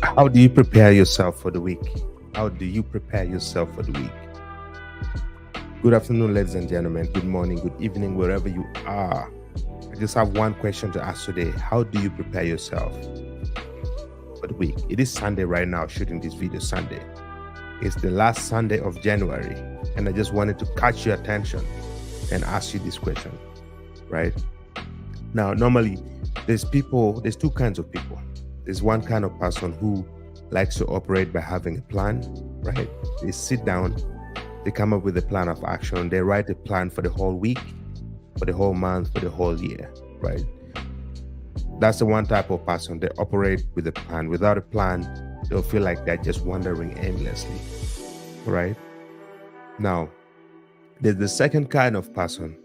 How do you prepare yourself for the week? How do you prepare yourself for the week? Good afternoon, ladies and gentlemen. Good morning, good evening, wherever you are. I just have one question to ask today. How do you prepare yourself for the week? It is Sunday right now, shooting this video Sunday. It's the last Sunday of January, and I just wanted to catch your attention and ask you this question, right? Now, normally, there's two kinds of people. There's one kind of person who likes to operate by having a plan, right? They sit down, they come up with a plan of action, they write a plan for the whole week, for the whole month, for the whole year, right? That's the one type of person. They operate with a plan. Without a plan, they'll feel like they're just wandering aimlessly, right? Now, there's the second kind of person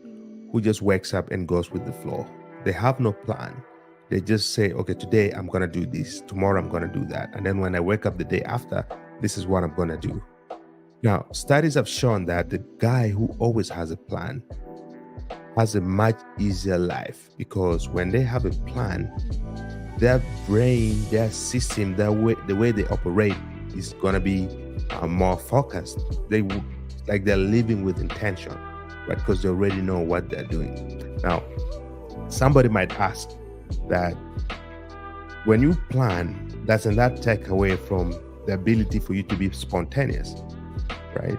who just wakes up and goes with the flow. They have no plan. They just say, okay, today I'm going to do this. Tomorrow I'm going to do that. And then when I wake up the day after, this is what I'm going to do. Now, studies have shown that the guy who always has a plan has a much easier life, because when they have a plan, their brain, their system, the way they operate is going to be more focused. They're living with intention, right? Because they already know what they're doing. Now, somebody might ask that when you plan, doesn't that take away from the ability for you to be spontaneous, right?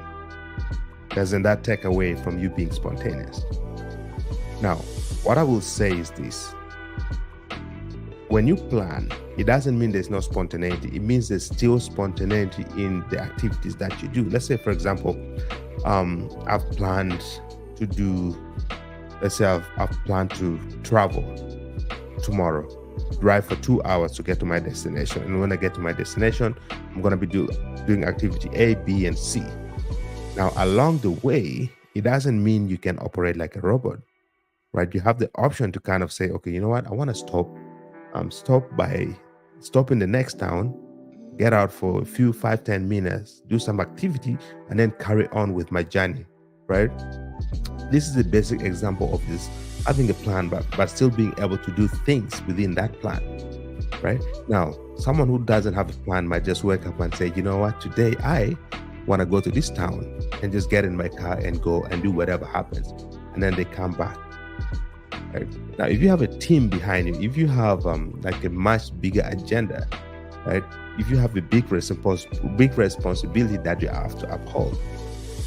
Doesn't that take away from you being spontaneous? Now, what I will say is this. When you plan, it doesn't mean there's no spontaneity. It means there's still spontaneity in the activities that you do. Let's say, for example, I've planned to travel tomorrow, drive for 2 hours to get to my destination. And when I get to my destination, I'm going to be doing activity A, B, and C. Now, along the way, it doesn't mean you can operate like a robot, right? You have the option to kind of say, okay, you know what? I want to stop in the next town, get out for a few 5-10 minutes, do some activity, and then carry on with my journey, right? This is a basic example of this, having a plan, but still being able to do things within that plan, right? Now, someone who doesn't have a plan might just wake up and say, you know what, today I want to go to this town, and just get in my car and go and do whatever happens. And then they come back. Right? Now, if you have a team behind you, if you have like a much bigger agenda, right? If you have a big responsibility that you have to uphold,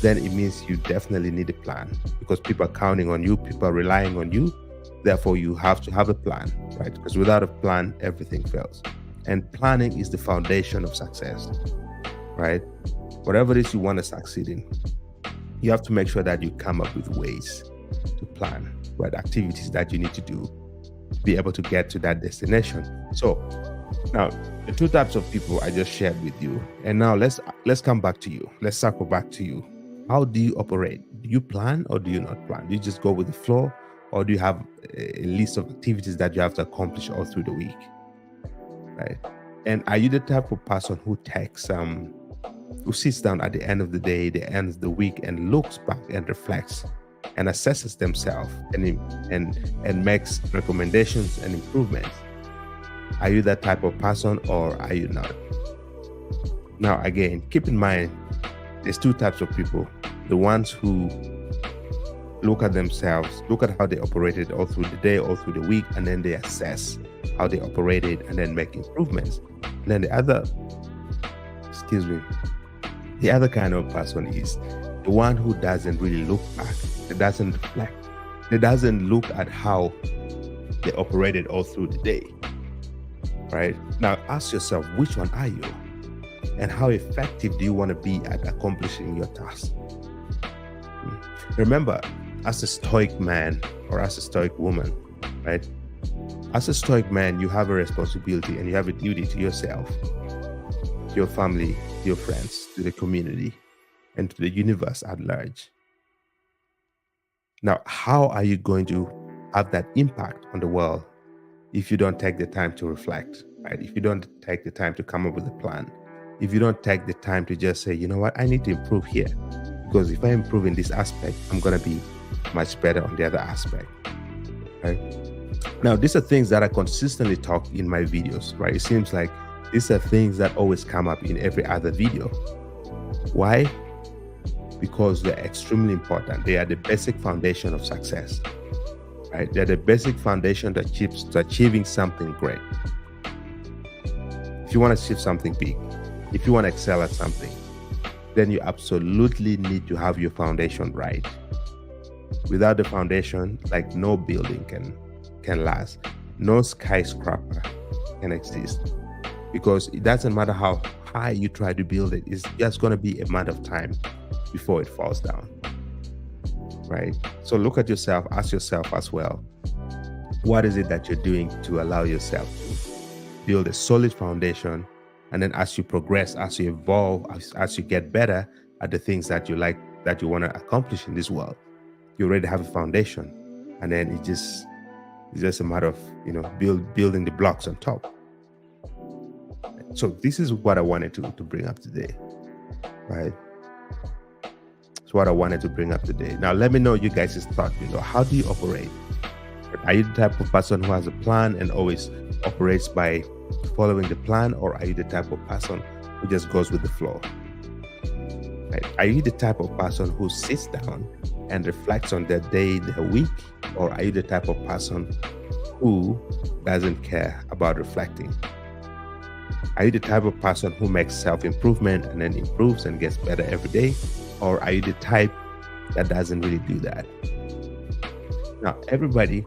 then it means you definitely need a plan, because people are counting on you, people are relying on you. Therefore, you have to have a plan, right? Because without a plan, everything fails. And planning is the foundation of success, right? Whatever it is you want to succeed in, you have to make sure that you come up with ways to plan, right? Activities that you need to do to be able to get to that destination. So now, the two types of people I just shared with you, and now let's come back to you. Let's circle back to you. How do you operate? Do you plan or do you not plan? Do you just go with the flow, or do you have a list of activities that you have to accomplish all through the week, right? And are you the type of person who who sits down at the end of the day, the end of the week, and looks back and reflects and assesses themselves and makes recommendations and improvements? Are you that type of person, or are you not? Now, again, keep in mind, there's two types of people. The ones who look at themselves, look at how they operated all through the day, all through the week, and then they assess how they operated and then make improvements. And then the other kind of person is the one who doesn't really look back. It doesn't reflect. It doesn't look at how they operated all through the day, right? Now, ask yourself, which one are you? And how effective do you want to be at accomplishing your task? Remember, as a stoic man or as a stoic woman, right? As a stoic man, you have a responsibility and you have a duty to yourself, to your family, to your friends, to the community, and to the universe at large. Now, how are you going to have that impact on the world if you don't take the time to reflect, right? If you don't take the time to come up with a plan, if you don't take the time to just say, you know what, I need to improve here, because if I improve in this aspect, I'm going to be much better on the other aspect, right? Now, these are things that I consistently talk in my videos, right? It seems like These are things that always come up in every other video. Why? Because they're extremely important. They are the basic foundation of success, right? They're the basic foundation that keeps to achieving something great. If you want to achieve something big, if you want to excel at something, then you absolutely need to have your foundation right. Without the foundation, like no building can last. No skyscraper can exist, because it doesn't matter how high you try to build it. It's just going to be a matter of time before it falls down, right? So look at yourself, ask yourself as well, what is it that you're doing to allow yourself to build a solid foundation? And then as you progress, as you evolve, as you get better at the things that you like, that you want to accomplish in this world, you already have a foundation. And then it's just a matter of, building the blocks on top. So this is what I wanted to bring up today, right? It's what I wanted to bring up today. Now, let me know you guys' thought below. How do you operate? Are you the type of person who has a plan and always operates by following the plan, or are you the type of person who just goes with the flow? Right? Are you the type of person who sits down and reflects on their day, their week, or are you the type of person who doesn't care about reflecting? Are you the type of person who makes self-improvement and then improves and gets better every day? Or are you the type that doesn't really do that? Now, everybody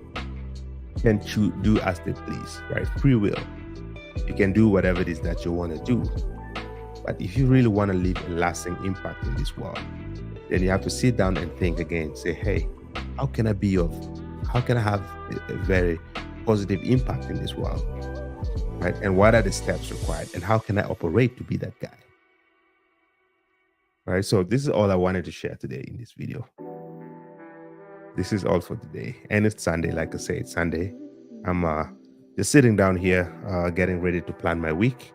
can do as they please, right? Free will. You can do whatever it is that you want to do. But if you really want to leave a lasting impact in this world, then you have to sit down and think again. Say, hey, how can I have a very positive impact in this world? Right? And what are the steps required? And how can I operate to be that guy? Right? So this is all I wanted to share today in this video. This is all for today. And it's Sunday, like I say, it's Sunday. I'm just sitting down here, getting ready to plan my week.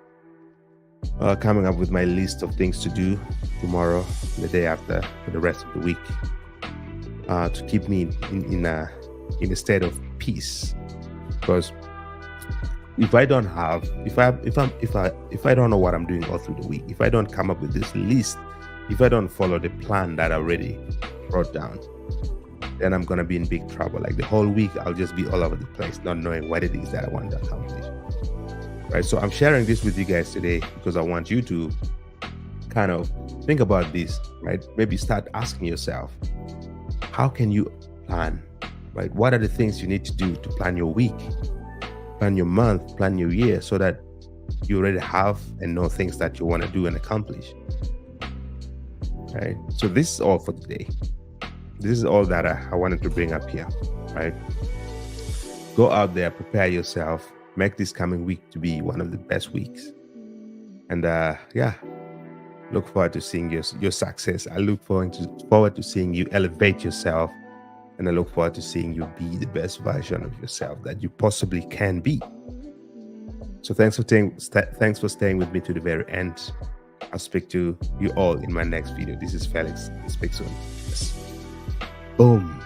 Coming up with my list of things to do tomorrow, the day after, for the rest of the week, to keep me in a state of peace. Because if I don't know what I'm doing all through the week, if I don't come up with this list, if I don't follow the plan that I already brought down, then I'm gonna be in big trouble. Like the whole week, I'll just be all over the place, not knowing what it is that I want to accomplish. Right, so I'm sharing this with you guys today because I want you to kind of think about this, right? Maybe start asking yourself, how can you plan, right? What are the things you need to do to plan your week, plan your month, plan your year, so that you already have and know things that you want to do and accomplish, right? So this is all for today. This is all that I wanted to bring up here, right? Go out there, prepare yourself, make this coming week to be one of the best weeks. And look forward to seeing your success. I look forward to seeing you elevate yourself, and I look forward to seeing you be the best version of yourself that you possibly can be. So thanks for staying with me to the very end. I'll speak to you all in my next video. This is Felix. Speak soon. Yes. Boom.